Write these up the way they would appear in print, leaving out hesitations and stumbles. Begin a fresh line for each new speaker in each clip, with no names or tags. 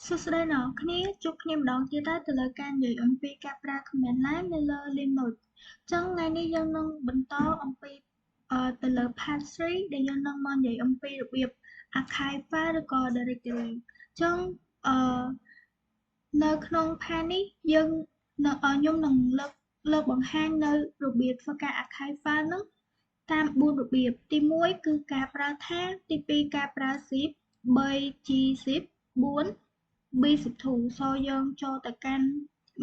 សួស្តីអ្នកនរគ្នាជួបគ្នាម្ដងទៀតហើយទៅលើការនិយាយអំពីការប្រើ command line នៅលើ Linux អញ្ចឹងថ្ងៃនេះយើងនឹងបន្តអំពីទៅលើ part 3 ដែលយើងនឹងមកនិយាយអំពីរបៀប archive file ឬក៏ directory អញ្ចឹងអឺនៅក្នុង part នេះខ្ញុំនឹងលើកបង្ហាញនៅរបៀបធ្វើការ archive file នោះតាម4របៀបទី1គឺការប្រើថា ទី2ការប្រើ zip 3 gzip 4 B12 យើងចូលទៅកាន់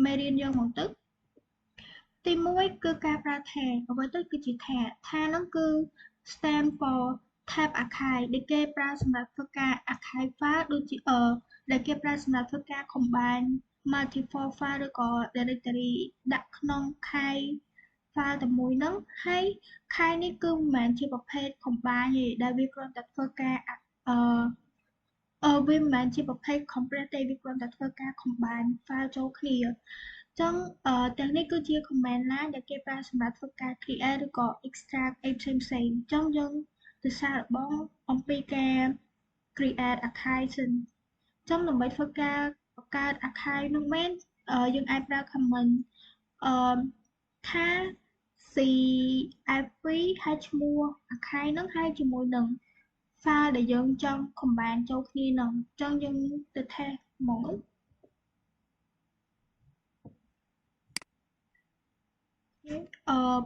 មេរៀនយើងមកទៅទី1គឺការប្រើ tab អ្វីទៅគឺជា tab ហ្នឹងគឺ stand for tab archive ដែលគេប្រើសម្រាប់ធ្វើការ archive file ដូចជាដែលគេប្រើសម្រាប់ធ្វើការ combine multiple file ឬក៏ directory ដាក់ក្នុងខែ file តែមួយហ្នឹងហើយខែនេះគឺមិនមែនជាប្រភេទ combine ទេដែលវាគ្រាន់តែធ្វើការវាមិនមែនជាប្រភេទ compress ទេវាគ្រាន់តែធ្វើការ combine file ចូលគ្នាអញ្ចឹងទាំងនេះគឺជា command line ដែលគេប្រើសម្រាប់ធ្វើការ create ឬក៏ extract អីផ្សេងៗអញ្ចឹងយើងទៅសាកល្បងអំពីការ create archive សិនអញ្ចឹងដើម្បីធ្វើការបង្កើត archive នោះមែនយើងអាចប្រើ command ថា cfp ហើយឈ្មោះ archive ហ្នឹងហើយជាមួយនឹង file ដែលយើងចង់ combine ចូលគ្នាហ្នឹងអញ្ចឹងយើងទៅ test ហ្មង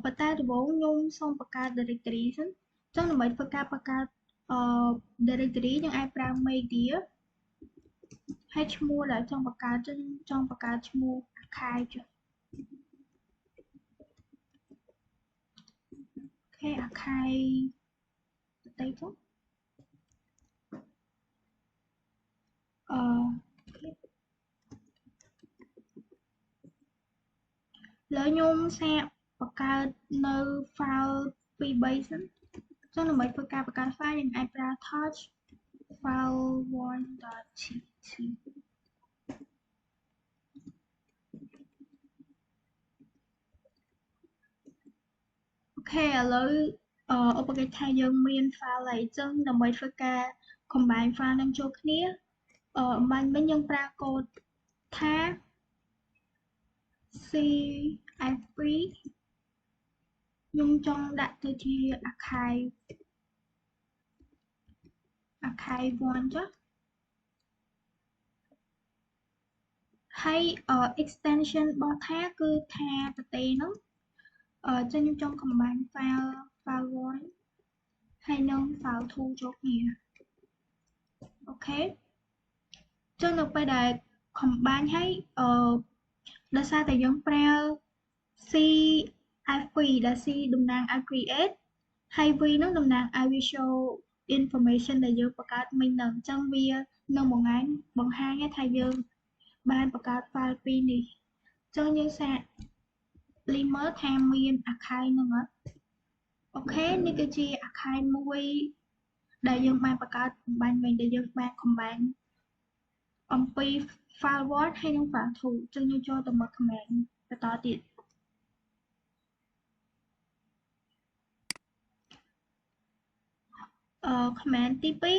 ប៉ុន្តែដំបូងខ្ញុំសូមបង្កើត directory សិនអញ្ចឹងដើម្បីធ្វើការបង្កើត directory យើងអាចប្រើ media ហើយឈ្មោះដែលចង់បង្កើតចង់បង្កើតឈ្មោះ archive ចុះ archive ទៅចុះឥឡូវខ្ញុំសាកបង្កើតនៅ file 2-3 សិនអញ្ចឹងដើម្បីធ្វើការបង្កើត file យើងអាចប្រើ touch file1.txt អូខេឥឡូវឧបកិច្ចថាយើងមាន file ហើយអញ្ចឹងដើម្បីធ្វើការ combine file នឹងចូលគ្នាអំបញ្ញមិញយើងប្រើកូដថា cfp ខ្ញុំចង់ដាក់ទៅជា archive1 ចុះហើយextension របស់ថាគឺថាប្រទេសហ្នឹងចឹងខ្ញុំចង់ combine file1 ហើយនឹង file2 ចូលគ្នាអូខេចឹងនៅពេលដែល combine ហើយដោយសារតែយើងប្រើ cfp ដែល c តំណាងឲ្យ create ហើយ v ហ្នឹងតំណាងឲ្យ វា show information ដែលយើងបង្កើតមិញហ្នឹងអញ្ចឹងវានឹងបង្ហាញថាយើងបានបង្កើត file ពីរនេះអញ្ចឹងយើងសាកលីមើលថាមាន archive ហ្នឹងអត់អូខេនេះគឺជា archive មួយដែលយើងបានបង្កើតបំបញ្ញមិញដែលយើងបាន combine អំពី file1 ហើយនិង file2 អញ្ចឹងយើងចូលទៅមើល command បន្តទៀតcommand ទី2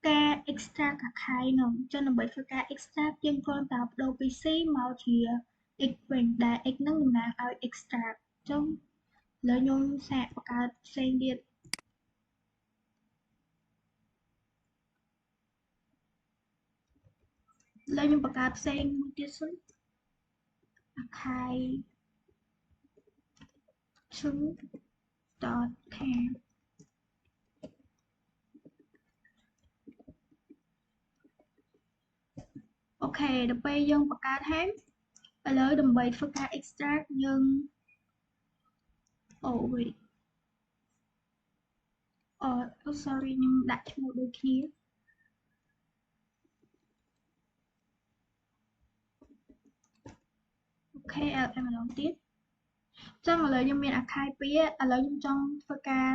ការ extract archive នោះអញ្ចឹងដើម្បីធ្វើការ extract យើងគ្រាន់តែប្ដូរពី c មកជា x វិញដែល x ហ្នឹងតំណាងឲ្យ extract អញ្ចឹងឥឡូវខ្ញុំសាកបង្កើតផ្សេងទៀតឥឡូវខ្ញុំបង្កើតផ្សេងមួយទៀតសិន archive 2.tab អូខេដល់ពេលយើងបង្កើតហើយឥឡូវដើម្បីធ្វើការ extract យើងwait sorry ខ្ញុំដាក់ឈ្មោះដូចគ្នាអូខេ LM ម្ដងទៀតចឹងឥឡូវខ្ញុំមាន archive 2ឥឡូវខ្ញុំចង់ធ្វើការ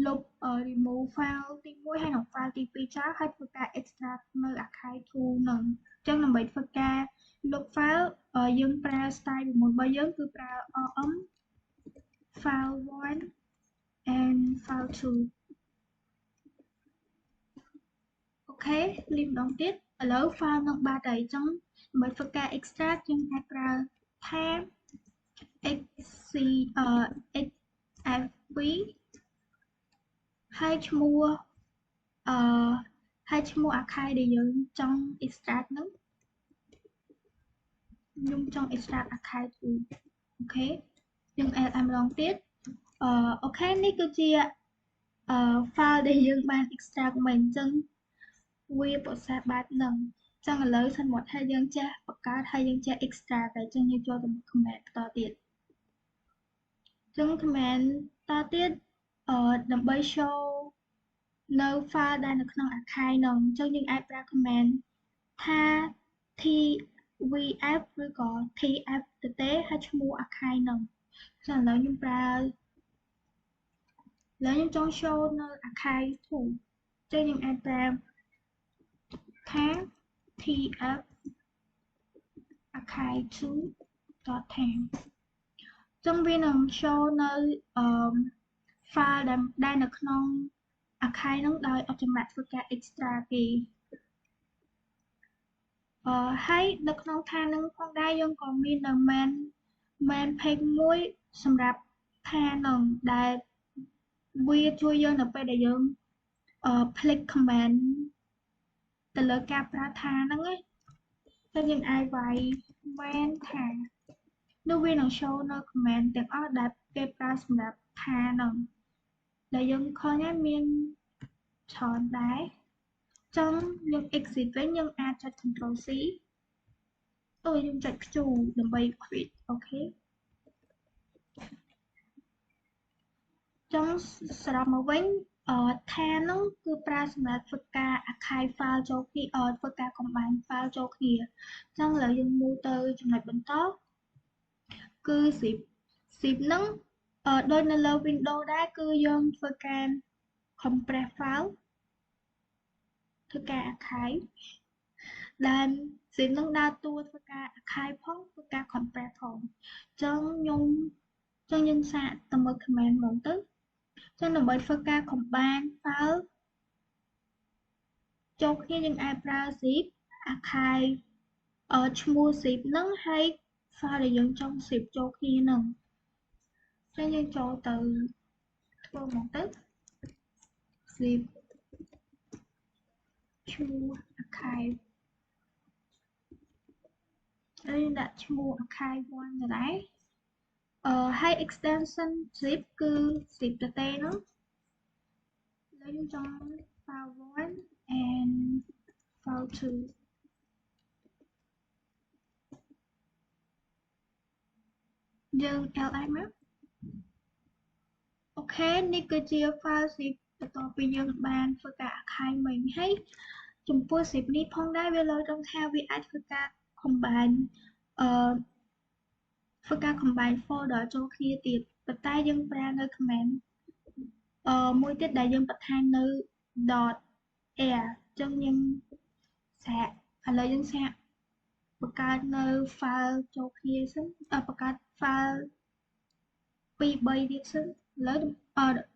លុប remove file ទី1ហើយនិង file ទី2ចោលហើយធ្វើការ extract នៅ archive 2ហ្នឹងអញ្ចឹងដើម្បីធ្វើការលុប file យើងប្រើ style របស់យើងគឺប្រើ rm file1 and file2 អូ ok lim ម្ដងទៀតឥឡូវ file នឹងបាត់ហើយអញ្ចឹងដើម្បីធ្វើការ extract យើងអាចប្រើ tab xfv ហើយឈ្មោះហើយឈ្មោះ archive ដែលយើងចង់ extract ហ្នឹងខ្ញុំចង់ extract archive 2អូខេយើង add ឲ្យម្ដងទៀតអូខេនេះគឺជាfile ដែលយើងបាន extract មកអញ្ចឹងវាប្រសើរបែបហ្នឹងអញ្ចឹងឥឡូវសិនមកថាយើងចេះបង្កើតហើយយើងចេះ extract តែអញ្ចឹងយើងចូលទៅ command បន្តទៀតអញ្ចឹង command តទៀតដើម្បី show នៅ file ដែលនៅក្នុង archive ហ្នឹងអញ្ចឹងយើងអាចប្រើ command ថា tvf ឬក៏ tf ទៅទេហើយឈ្មោះ archive ហ្នឹងចឹងឥឡូវខ្ញុំប្រើឥឡូវខ្ញុំចង់ show នៅ archive 2ចឹងយើងអាចប្រើថា tf archive 2.tem ចឹងវានឹង show នៅfile ដែលនៅក្នុង archive ហ្នឹងដោយអត់ចំណាក់ធ្វើការ extra ទេហើយនៅក្នុងថានឹងផងដែរយើងក៏មាននៅ main page មួយសម្រាប់ថានឹងដែលវាជួយយើងនៅពេលដែលយើងclick command ទៅលើការប្រើថាហ្នឹងឯងតែយើងអាចវាយ main ថានោះវានឹង show នៅ command ទាំងអស់ដែលគេប្រើសម្រាប់ថាហ្នឹងដែលយើងឃើញហើយមានច្រើនដែរចឹងយើង exit វិញយើងអាចចុច Ctrl C យើងចុចព្យូដើម្បី quit អូខេចឹងសរុបមកវិញថានោះគឺប្រើសម្រាប់ធ្វើការ archive file ចូលគ្នាធ្វើការ combine file ចូលគ្នាចឹងឥឡូវយើងមូលទៅចំណុចបន្តគឺ zip ហ្នឹងដូចនៅលើ Windows ដែរគឺយើងធ្វើការ compress file ធ្វើការ archive ដែល zip ហ្នឹងដើរតួធ្វើការ archive ផងធ្វើការ compress ផងចឹងយើងសាកទៅមើល command ហ្មងទៅចឹងដើម្បីធ្វើការ combine file ចូលគ្នាយើងអាចប្រើ zip archive ឈ្មោះ zip ហ្នឹងហើយ file ដែលយើងចង់ zip ចូលគ្នាហ្នឹងចឹងយើងចូលទៅធ្វើហ្មងទៅ zip ឈ្មោះ archive ហើយយើងដាក់ឈ្មោះ archive 1ទៅដែរហើយ extension zip គឺ zip ទៅទេហ្នឹងហើយយើងចង់ file 1 and file 2យើង li មកអូខេនេះគឺជា file zip បន្ទាប់ពីយើងបានធ្វើការ archive មិញហើយចំពោះ zip នេះផងដែរវាលើត្រង់ថាវាអាចធ្វើការ combine combine folder ចូលគ្នាទៀតប៉ុន្តែយើងប្រើនៅ command មួយទៀតដែលយើងបន្ថែមនៅ .air អញ្ចឹងយើងសាកឥឡូវយើងសាកបង្កើតនៅ file ចូលគ្នាសិនបង្កើត file 2 3ទៀតសិនឥឡូវ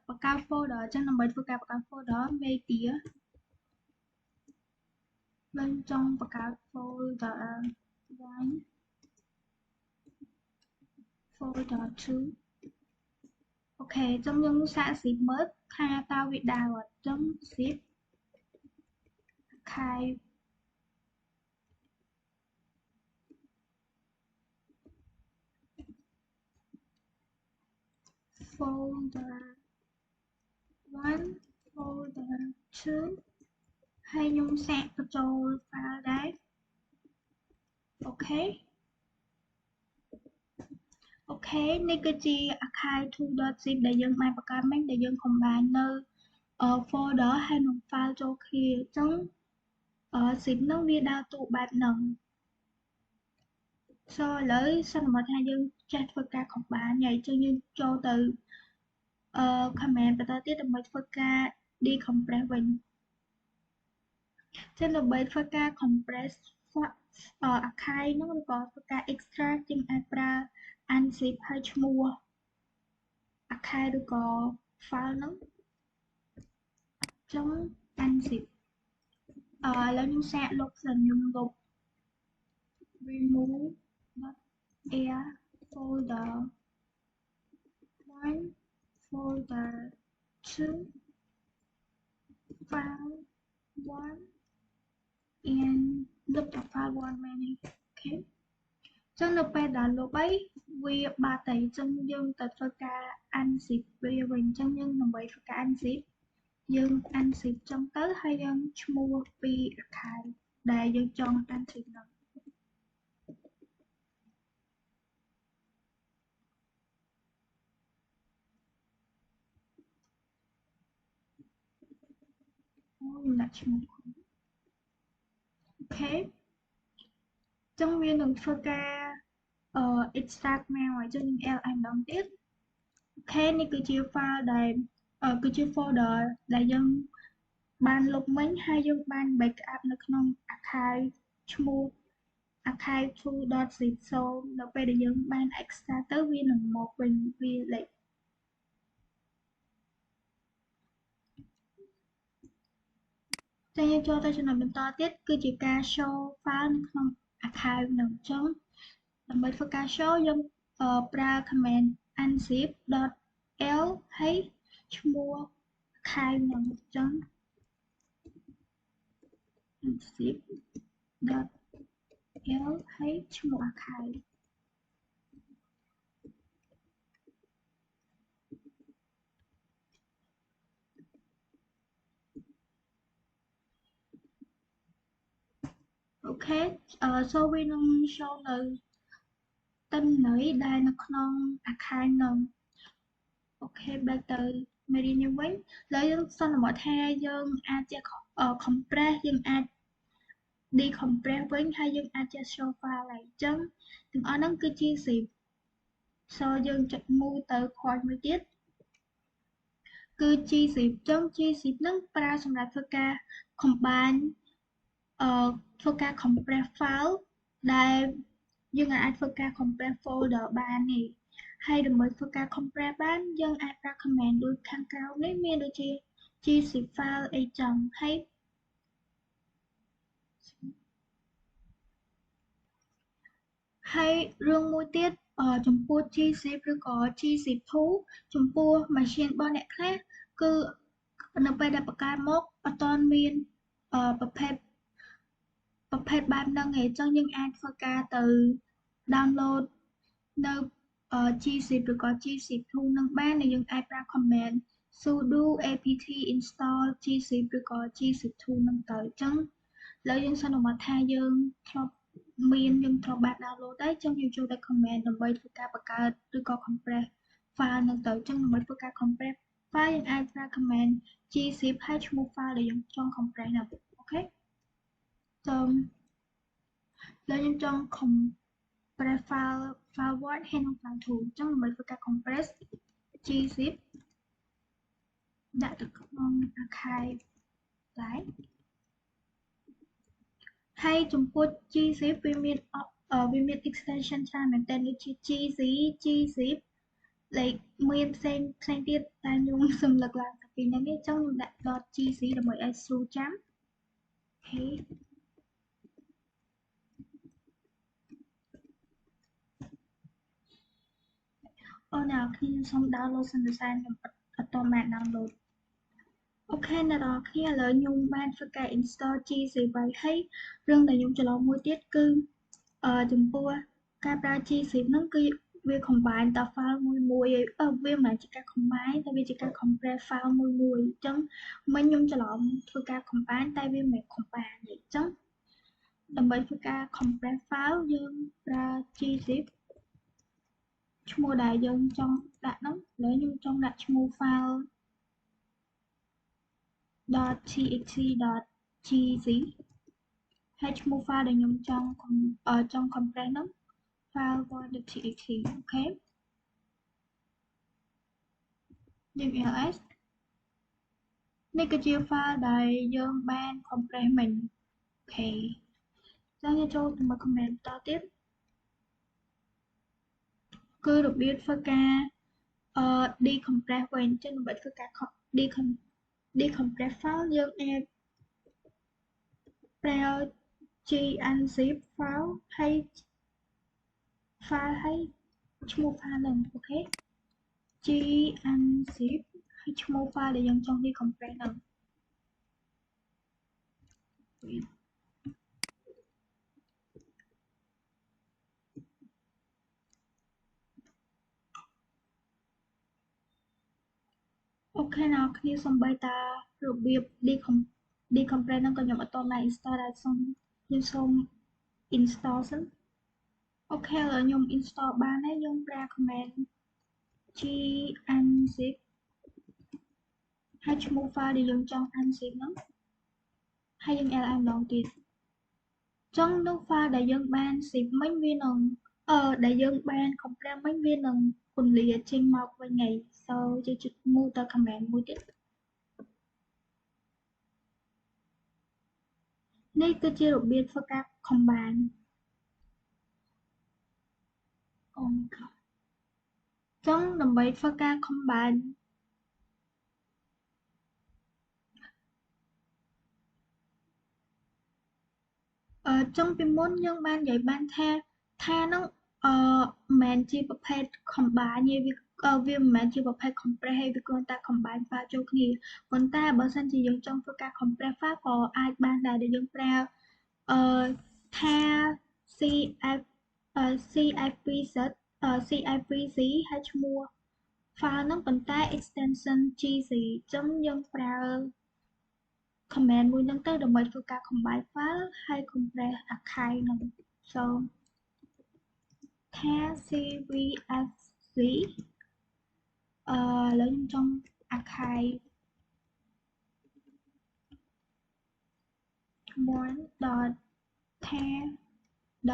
បង្កើត folder អញ្ចឹងដើម្បីធ្វើការបង្កើត folder media ខ្ញុំចង់បង្កើត folder 1 folder 2អូខេអញ្ចឹងយើងសាក zip មើលថាតើវាដើរអត់អញ្ចឹង zip archive folder 1 folder 2ហើយខ្ញុំសាកបញ្ចូល file ដែរអូខេនេះគឺជា archive2.zip ដែលយើងបានបង្កើតមិញដែលយើង combine នៅ folder ហើយនឹង file ចូលគ្នាអញ្ចឹងzip ហ្នឹងវាដើរតួបែបហ្នឹងឥឡូវសិនមកថាយើងចេះធ្វើការ combine ហើយអញ្ចឹងយើងចូលទៅcommand បន្តទៀតដើម្បីធ្វើការ decompress វិញចឹងដើម្បីធ្វើការ compress archive ហ្នឹងឬក៏ធ្វើការ extract យើងអាចប្រើ unzip ហើយឈ្មោះ archive ឬក៏ file ហ្នឹងចឹង unzip แล้วnhưng sẽ lục dần nhưng lục remove air folder 1 folder 2 file 1 and look at file 1 many okay ចឹងនៅពេលដែលលុបអីវាបាត់ហើយចឹងយើងទៅធ្វើការ unzip វាវិញចឹងយើងដើម្បីធ្វើការ unzip យើង unzip ចឹងទៅហើយយើងឈ្មោះពី account ដែលយើងចង់ unzip ហ្នឹងខ្ញុំដាក់ឈ្មោះអូខេចឹងវានឹងធ្វើការ extract មកហើយចឹងយើង li ម្ដងទៀតអូខេនេះគឺជា file ដែលគឺជា folder ដែលយើងបានលុបមិញហើយយើងបាន backup នៅក្នុង archive ឈ្មោះ archive2.zip so នៅពេលដែលយើងបាន extract ទៅវានឹងមកវិញវាលេខចឹងយើងចូលទៅចំណុចបន្តទៀតគឺជាការ show file នៅក្នុង archive នឹងអញ្ចឹងដើម្បីធ្វើការ show យើងប្រើ command unzip.l ហើយឈ្មោះ archive នឹងអញ្ចឹង unzip.l ហើយឈ្មោះ archive អូខេso វានឹង show នៅទិន្នន័យដែលនៅក្នុង archive នឹងអូខេ back ទៅ media នេះវិញឥឡូវយើងសន្មតថាយើងអាចជា compress យើងអាច decompress វិញហើយយើងអាចជា show file ហើយអញ្ចឹងទាំងអស់ហ្នឹងគឺជា zip so យើងចុច move ទៅ point មួយទៀតគឺ gzip អញ្ចឹង gzip ហ្នឹងប្រើសម្រាប់ធ្វើការ combine ធ្វើការ compress file ដែលយើងអាចធ្វើការ compress folder បាននេះហើយដើម្បីធ្វើការ compress បានយើងអាចប្រើ command ដូចខាងក្រោមនេះមានដូចជា gzip file អីចឹងហើយរឿងមួយទៀតចំពោះ gzip ឬក៏ gzip2 ចំពោះ machine របស់អ្នកខ្លះគឺនៅពេលដែលបង្កើតមកអត់ទាន់មានប្រភេទបែបហ្នឹងឯងចឹងយើងអាចធ្វើការទៅ download នៅgzip ឬក៏ gzip2 នឹងបានដែលយើងអាចប្រើ command sudo apt install gzip ឬក៏ gzip2 នឹងទៅអញ្ចឹងឥឡូវយើងសន្មតថាយើងធ្លាប់បាន download ហើយអញ្ចឹងយើងចូលទៅ command ដើម្បីធ្វើការបង្កើតឬក៏ compress file នឹងទៅអញ្ចឹងដើម្បីធ្វើការ compress file យើងអាចប្រើ command gzip ហើយឈ្មោះ file ដែលយើងចង់ compress ហ្នឹងអូខេសូមឥឡូវខ្ញុំចង់ compress file 1ហើយនិង file 2អញ្ចឹងដើម្បីធ្វើការ compress gzip ដាក់ទៅក្នុង archive ដែរហើយចំពោះ gzip វាមាន extension ច្រើនមែនទែនដូចជា gz gzip លេខមានផ្សេងទៀតតែខ្ញុំសំលឹកឡើងតែពីរហ្នឹងទេអញ្ចឹងខ្ញុំដាក់ .gz ដើម្បីឲ្យស្រួលចាំអូខេអូអ្នកនរគ្នាសូម download សិនទៅសារខ្ញុំអត់ទាន់បាន download អូខេអ្នកនរគ្នាឥឡូវខ្ញុំបានធ្វើការ install gz ហើយរឿងដែលខ្ញុំច្រឡំមួយទៀតគឺចំពោះការប្រើ gz ហ្នឹងគឺវា combine ត file មួយវាមិនមែនជាការ combine តែវាជាការ compress file មួយអញ្ចឹងមិញខ្ញុំច្រឡំធ្វើការ combine តែវាមិនមែន combine ទេអញ្ចឹងដើម្បីធ្វើការ compress file យើងប្រើ gzip ឈ្មោះដែលយើងចង់ដាក់ហ្នឹងឥឡូវខ្ញុំចង់ដាក់ឈ្មោះ file .txt.gz ហើយឈ្មោះ file ដែលខ្ញុំចង់ compress ហ្នឹង file .txt អូខេយើង ls នេះគឺជា file ដែលយើងបាន compress មិញអូខេចឹងយើងចូលទៅមើល command បន្តទៀតគឺរបៀបធ្វើការ decompress វិញចឹងដើម្បីធ្វើការ decompress file យើងអាច Braille G unzip file ហើយ file ហើយឈ្មោះ file នឹង អូខេ G unzip ហើយឈ្មោះ file ដែលយើងចង់ decompress នឹង អូខេអ្នកគ្នាសំបីតារបៀប decompress នឹងក៏ខ្ញុំអត់តបាន install ដែរខ្ញុំសូម install សិនអូខេឥឡូវខ្ញុំ install បានហើយយើងប្រើ command G unzip ហើយឈ្មោះ file ដែលយើងចង់ unzip ហ្នឹងហើយយើង li ម្ដងទៀតចឹងនៅ file ដែលយើងបាន zip មិញវានឹងដែលយើងបាន compress មិញវានឹងពន្លាចេញមកវិញហើយ so យើងចុច move ទៅ command មួយទៀតនេះគឺជារបៀបធ្វើការ combine អូ my god ចឹងដើម្បីធ្វើការ combine ចឹងពីមុនយើងបាននិយាយបានថាហ្នឹងមិនមែនជាប្រភេទ combine ទេវាមិនមែនជាប្រភេទ compress ទេវាគ្រាន់តែ combine file ចូលគ្នាប៉ុន្តែបើសិនជាយើងចង់ធ្វើការ compress file ក៏អាចបានដែរដែលយើងប្រើថា CIPZ ហើយឈ្មោះ file ហ្នឹងប៉ុន្តែ extension gc ចឹងយើងប្រើ command មួយហ្នឹងទៅដើម្បីធ្វើការ combine file ហើយ compress archive ហ្នឹង so ថា cvsc ឥឡូវខ្ញុំចង់ archive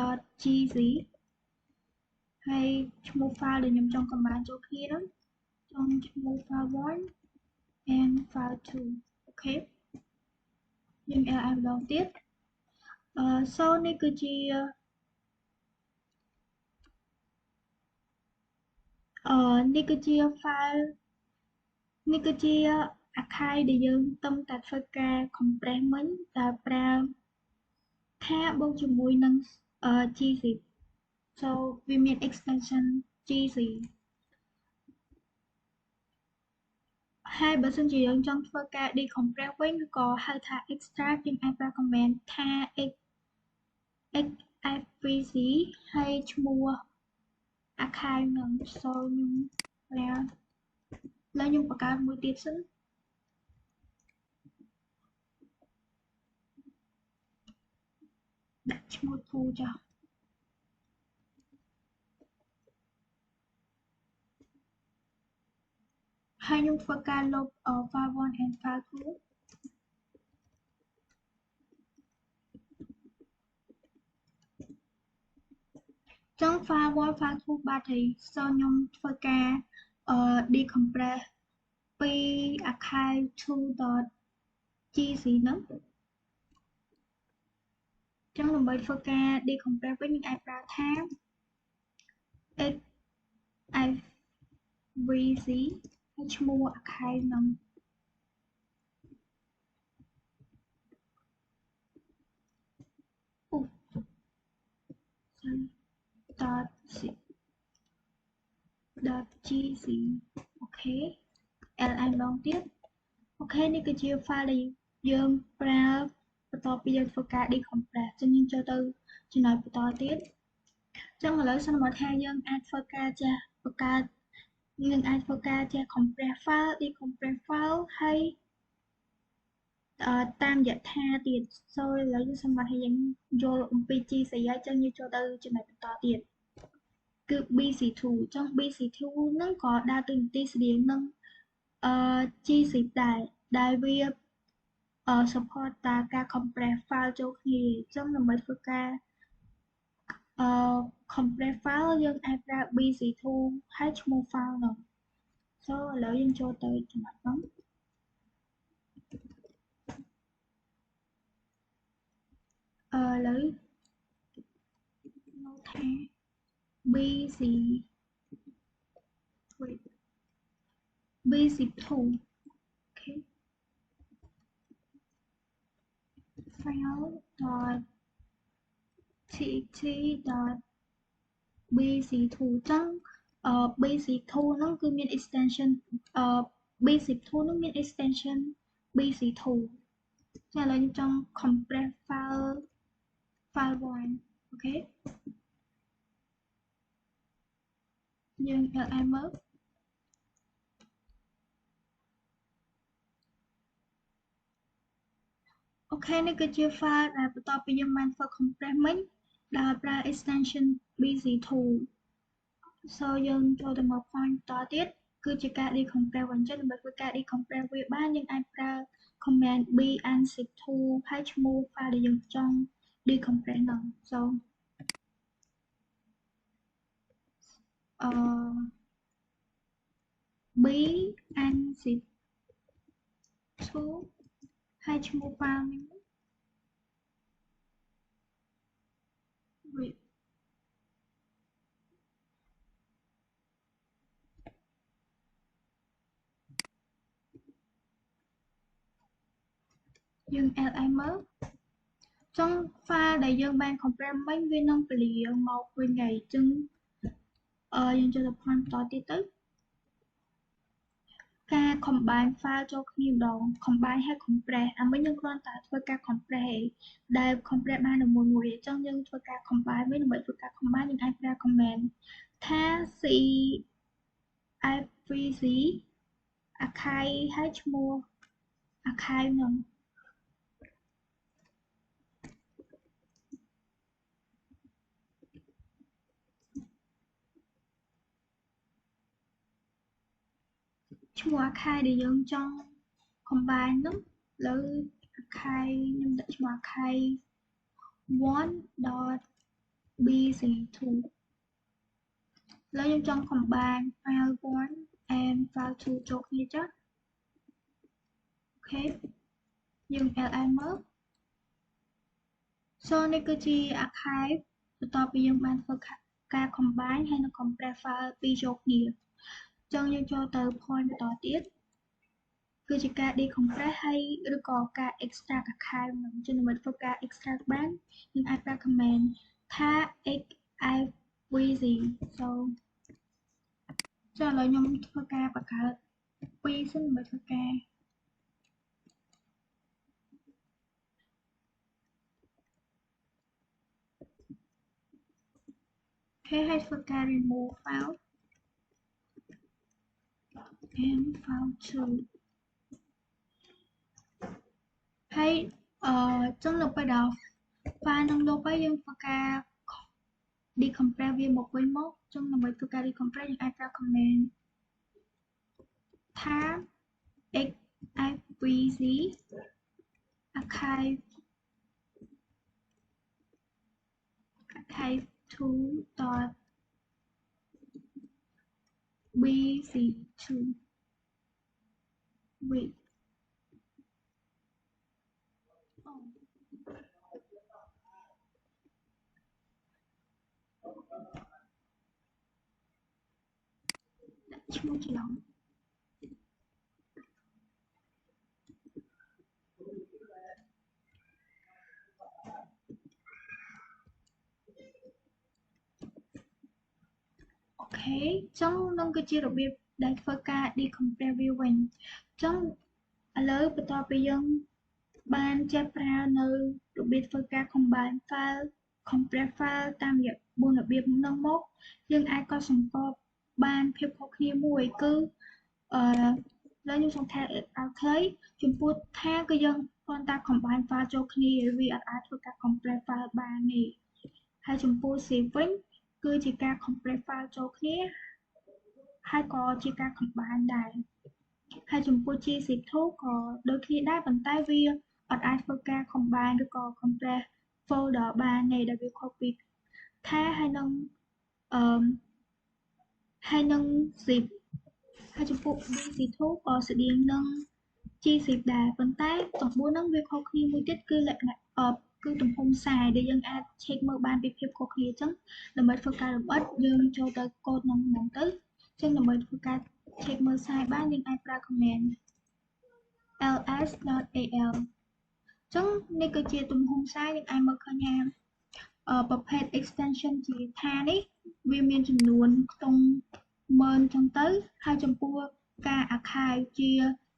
1.tar.gc ហើយឈ្មោះ file ដែលខ្ញុំចង់ combine ចូលគ្នាហ្នឹងចង់ឈ្មោះ file 1 and file 2 អូខេយើង li ម្ដងទៀតso នេះគឺជានេះគឺជា file នេះគឺជា archive ដែលយើងទំតែធ្វើការ compress មិញតែប្រើថាបូកជាមួយនឹង gzip so វាមាន extension gc ហើយបើសិនជាយើងចង់ធ្វើការ decompress វិញក៏ហៅថា extract យើងអាចប្រើ command ថា xfvc ហើយឈ្មោះ archive នឹង so ខ្ញុំប្រើឥឡូវខ្ញុំបង្កើតមួយទៀតសិនដាក់ឈ្មោះ 2 ចុះហើយខ្ញុំធ្វើការលុប file 1 and file 2ចឹង file 1 file 2 បាត់ហើយ so ខ្ញុំធ្វើការ decompress ពី archive 2.gc ហ្នឹងចឹងដើម្បីធ្វើការ decompress វិញយើងអាចប្រើថា xfvc ហើយឈ្មោះ archive ហ្នឹងអូ .gc អូខេ li ម្ដងទៀតអូខេនេះគឺជា file ដែលយើងប្រើបន្ទាប់ពីយើងធ្វើការ decompress ចឹងយើងចូលទៅចំណុចបន្តទៀតចឹងឥឡូវសន្មតថាយើងអាចធ្វើការចេះបង្កើតយើងអាចធ្វើការចេះ compress file decompress file ហើយតាមរយៈថាទៀត so ឥឡូវយើងសន្មតថាយើងយល់អំពី gc ហើយចឹងយើងចូលទៅចំណុចបន្តទៀតគឺ bc2 ចឹង bc2 ហ្នឹងក៏ដើរតួនាទីស្តៀងនឹងgzip ដែរដែលវា support តាការ compress file ចូលគ្នាចឹងដើម្បីធ្វើការcompress file យើងអាចប្រើ bc2 ហើយឈ្មោះ file នោះ so ឥឡូវយើងចូលទៅចំណុចហ្នឹងឥឡូវនោះថា bc bc2 អូខេ file txt dot bc2 ចឹងbc2 ហ្នឹងគឺមាន extension bc2 ហ្នឹងមាន extension bc2 ចាឥឡូវខ្ញុំចង់ compress file 1 អូខេយើង li មើលអូខេនេះគឺជា file ដែលបន្ទាប់ពីយើងបានធ្វើ compress មិញដោយប្រើ extension bc2 so យើងចូលទៅមើល point តទៀតគឺជាការ decompress វិញចឹងដើម្បីធ្វើការ decompress វាបានយើងអាចប្រើ command bnzip2 ហើយឈ្មោះ file ដែលយើងចង់ decompress ហ្នឹង so bnzip2 ហើយឈ្មោះ file នេះយើង li មើលចុង file ដែលយើងបាន compress មិញវានឹងពលាមកវិញហើយចឹងយើងចូលទៅ point បន្តទៀតទៅការ combine file ចូលគ្នាម្ដង combine ហើយ compress អាមិញយើងគ្រាន់តែធ្វើការ compress ឯងដែល compress បាននៅមួយអញ្ចឹងយើងធ្វើការ combine វិញដើម្បីធ្វើការ combine យើងអាចប្រើ command ថា cfvc archive ហើយឈ្មោះ archive ហ្នឹងឈ្មោះ archive ដែលយើងចង់ combine ហ្នឹងលើ archive ខ្ញុំដាក់ឈ្មោះ archive 1.bc2 ឥឡូវខ្ញុំចង់ combine file 1 and file 2 ចូលគ្នាចុះអូខេយើង li មើល so នេះគឺជា archive បន្ទាប់ពីយើងបានធ្វើការ combine ហើយនឹង compress file ពីរចូលគ្នាចឹងយើងចូលទៅ point បន្តទៀតគឺជាការ decompress ហើយឬក៏ការ extract archive ហ្នឹងចឹងដើម្បីធ្វើការ extract បានយើងអាចប្រើ command ថា xfvc so ចាឥឡូវខ្ញុំធ្វើការបង្កើតពីរសិនដើម្បីធ្វើការអូខេហើយធ្វើការ remove file and file 2ហើយចឹងនៅពេលដល់ file នឹងលុបហើយយើងធ្វើការ decompress វាមកវិញមកចឹងដើម្បីធ្វើការ decompress យើងអាចប្រើ command ថា xfvc archive 2.bc2 wait ដាក់ឈ្មោះច្រឡំអូខេចឹងនឹងគឺជារបៀបដែលធ្វើការ decompress វាវិញចឹងឥឡូវបន្ទាប់ពីយើងបានចេះប្រើនៅរបៀបធ្វើការ combine file compress file តាមរយៈ4របៀបហ្នឹងមកយើងអាចកត់សម្គាល់បានភាពខុសគ្នាមួយគឺឥឡូវខ្ញុំសង្ខេបឲ្យខ្លីចំពោះថាគឺយើងគ្រាន់តែ combine file ចូលគ្នាវាអត់អាចធ្វើការ compress file បានទេហើយចំពោះ save វិញគឺជាការ compress file ចូលគ្នាហើយក៏ជាការ combine ដែរហើយចំពោះ gzip2 ក៏ដូចគ្នាដែរប៉ុន្តែវាអត់អាចធ្វើការ combine ឬក៏ compress folder បានទេដែលវាខុសពីថាហើយនឹង zip ហើយចំពោះ bc2 ក៏ស្តៀងនឹង gzip ដែរប៉ុន្តែទាំង4ហ្នឹងវាខុសគ្នាមួយទៀតគឺលក្ខណៈគឺទំហំសារដែលយើងអាច check មើលបានពីភាពខុសគ្នាអញ្ចឹងដើម្បីធ្វើការលម្អិតយើងចូលទៅ code ហ្នឹងហ្មងទៅអញ្ចឹងដើម្បីធ្វើការ check មើលសារបានយើងអាចប្រើ command ls.al ចឹងនេះគឺជាទំហំសារយើងអាចមើលឃើញថាប្រភេទ extension ជាថានេះវាមានចំនួនខ្ទង់10000ចឹងទៅហើយចំពោះការ archive ជា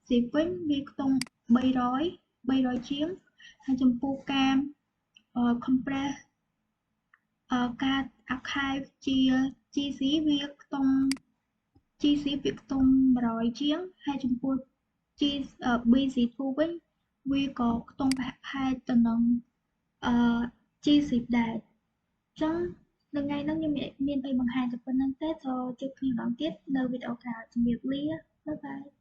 zip វិញវាខ្ទង់300ជាងហើយចំពោះការcompress ការ archive ជា GC វាខ្ទង់ GC វាខ្ទង់100ជាងហើយចំពោះ BC2 វិញវាក៏ខ្ទង់ប្រហែលទៅនឹងGC ដែរចឹងនៅថ្ងៃហ្នឹងខ្ញុំមានអីបង្ហាញតែប៉ុណ្្នឹងទេចូលជួបគ្នាម្ដងទៀតនៅវីដេអូក្រោយជំរាបលាបាយបាយ